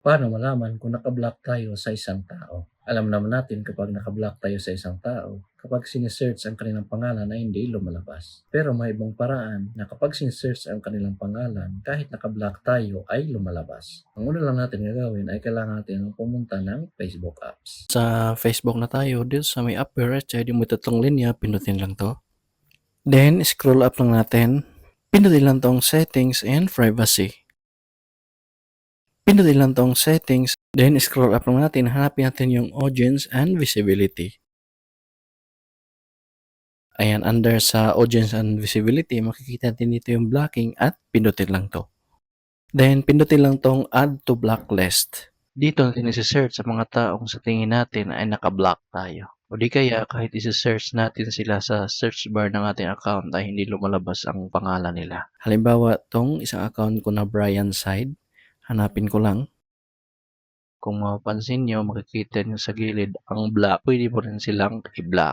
Paano malaman kung naka-block tayo sa isang tao? Alam naman natin kapag naka-block tayo sa isang tao, kapag sine-search ang kanilang pangalan ay hindi lumalabas. Pero may ibang paraan na kapag sine-search ang kanilang pangalan, kahit naka-block tayo ay lumalabas. Ang una lang natin gagawin ay kailangan natin pumunta ng Facebook apps. Sa Facebook na tayo, dito sa may upper right side, yung may tatlong linya, pinutin lang to. Then, scroll up lang natin. Pinutin lang tong settings and privacy. Pinutin lang tong settings. Then, scroll up lang natin. Hanapin natin yung audience and visibility. Ayan, under sa audience and visibility, makikita natin dito yung blocking at pinutin lang to. Then, pindutin lang tong add to block list. Dito natin isi-search sa mga taong sa tingin natin ay naka-block tayo. O di kaya kahit isi-search natin sila sa search bar ng ating account ay hindi lumalabas ang pangalan nila. Halimbawa, tong isang account ko na Brian Side, hanapin ko lang. Kung mapapansin nyo, makikita nyo sa gilid ang block. Pwede mo rin silang i-block.